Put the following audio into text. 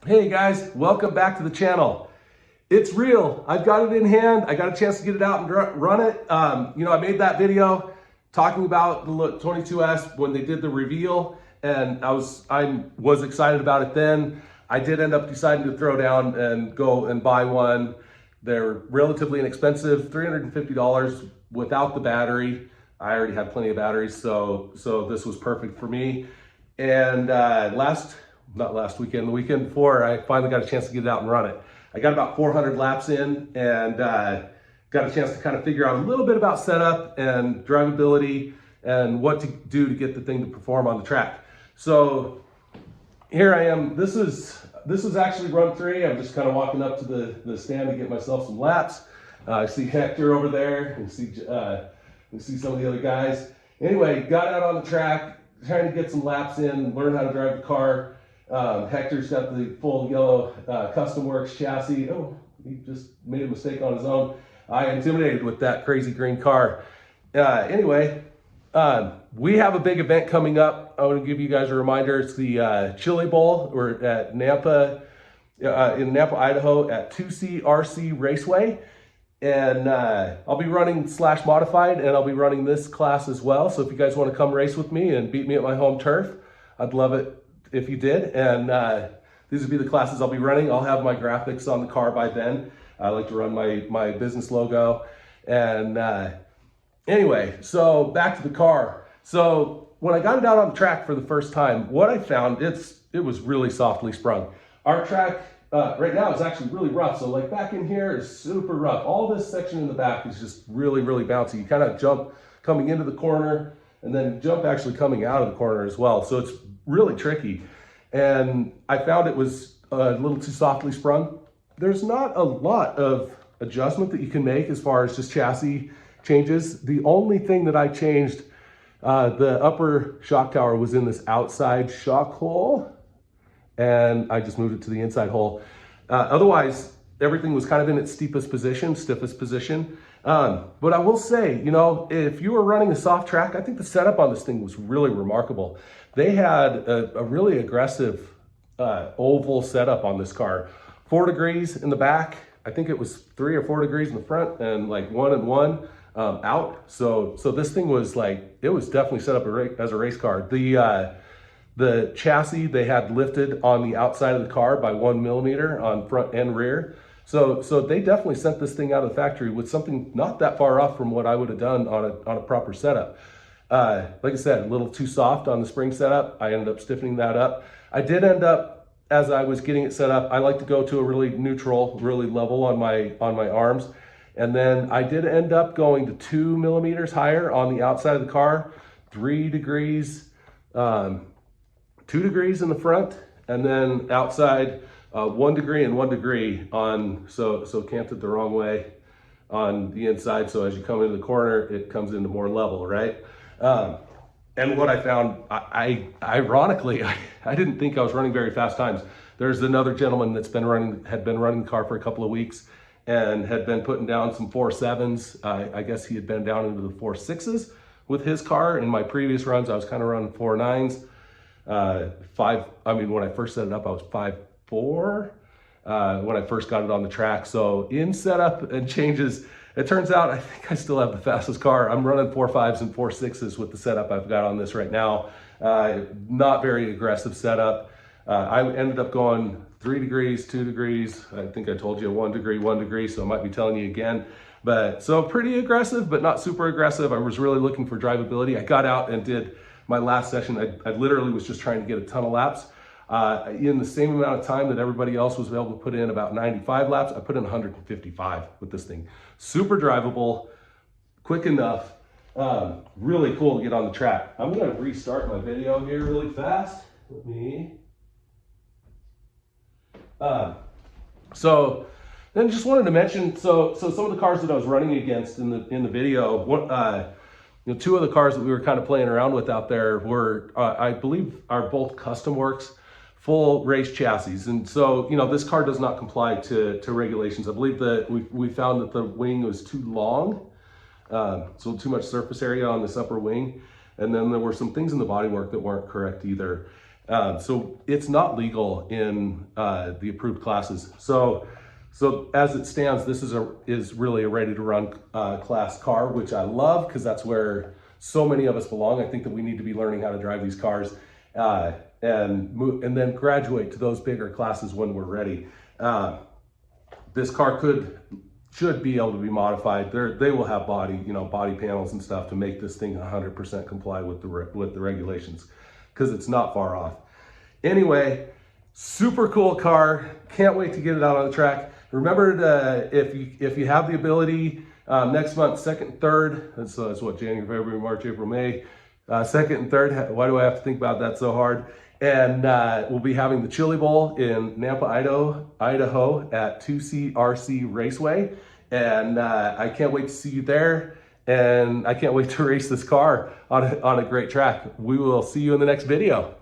Hey guys, welcome back to the channel. It's real. I've got it in hand. I got a chance to get it out and run it. I made that video talking about the 22S when they did the reveal, and I was excited about it then. I did end up deciding to throw down and go and buy one. They're relatively inexpensive, $350 without the battery. I already had plenty of batteries, so this was perfect for me. And not last weekend, the weekend before, I finally got a chance to get it out and run it. I got about 400 laps in and got a chance to kind of figure out a little bit about setup and drivability and what to do to get the thing to perform on the track. So here I am. This is actually run 3. I'm just kind of walking up to the stand to get myself some laps. I see Hector over there. You see some of the other guys. Anyway, got out on the track, trying to get some laps in, learn how to drive the car. Hector's got the full yellow Custom Works chassis. Oh, he just made a mistake on his own. I intimidated with that crazy green car. Anyway, we have a big event coming up. I want to give you guys a reminder. It's the Chili Bowl. We're at Nampa, in Nampa, Idaho at 2C RC Raceway. And I'll be running /modified, and I'll be running this class as well. So if you guys want to come race with me and beat me at my home turf, I'd love it if you did. And these would be the classes I'll be running. I'll have my graphics on the car by then. I like to run my business logo. And anyway, so back to the car. So when I got it out on the track for the first time, what I found, it was really softly sprung. Our track right now is actually really rough. So like back in here is super rough. All this section in the back is just really, really bouncy. You kind of jump coming into the corner and then jump actually coming out of the corner as well. So it's really tricky. And I found it was a little too softly sprung. There's not a lot of adjustment that you can make as far as just chassis changes. The only thing that I changed, the upper shock tower was in this outside shock hole, and I just moved it to the inside hole. Otherwise, everything was kind of in its stiffest position. But I will say, if you were running a soft track, I think the setup on this thing was really remarkable. They had a really aggressive oval setup on this car. 4 degrees in the back. I think it was 3 or 4 degrees in the front, and like 1 and 1 out. So this thing was it was definitely set up as a race car. The chassis they had lifted on the outside of the car by 1 millimeter on front and rear. So they definitely sent this thing out of the factory with something not that far off from what I would have done on a proper setup. Like I said, a little too soft on the spring setup. I ended up stiffening that up. I did end up, as I was getting it set up, I like to go to a really neutral, really level on my arms. And then I did end up going to 2 millimeters higher on the outside of the car, 3 degrees, 2 degrees in the front, and then outside 1 degree and 1 degree on, so canted the wrong way on the inside. So as you come into the corner, it comes into more level, right? And what I found, ironically, I didn't think I was running very fast times. There's another gentleman that's had been running the car for a couple of weeks and had been putting down some 4.7s. I guess he had been down into the 4.6s with his car. In my previous runs, I was kind of running 4.9s. When I first set it up, I was 5.4 when I first got it on the track. So in setup and changes, it turns out I think I still have the fastest car. I'm running 4.5s and 4.6s with the setup I've got on this right now. Not very aggressive setup. I ended up going 3 degrees, 2 degrees. I think I told you 1 degree, 1 degree, so I might be telling you again. But so pretty aggressive, but not super aggressive. I was really looking for drivability. I got out and did my last session. I literally was just trying to get a ton of laps. In the same amount of time that everybody else was able to put in about 95 laps, I put in 155 with this thing. Super drivable, quick enough, really cool to get on the track. I'm gonna restart my video here really fast. Let me. So then just wanted to mention, so some of the cars that I was running against in the video, two of the cars that we were kind of playing around with out there were, I believe, are both Custom Works full race chassis. And so, this car does not comply to regulations. I believe that we found that the wing was too long, so too much surface area on this upper wing. And then there were some things in the bodywork that weren't correct either. So it's not legal in the approved classes. So as it stands, this is really a ready to run class car, which I love because that's where so many of us belong. I think that we need to be learning how to drive these cars and then graduate to those bigger classes when we're ready. This car should be able to be modified. They will have body panels and stuff to make this thing 100% comply with the regulations, because it's not far off. Anyway, super cool car. Can't wait to get it out on the track. Remember to, if you have the ability, next month, 2nd and 3rd, that's what, January, February, March, April, May, 2nd and 3rd, why do I have to think about that so hard? And we'll be having the Chili Bowl in Nampa, Idaho at 2CRC Raceway. And I can't wait to see you there. And I can't wait to race this car on a great track. We will see you in the next video.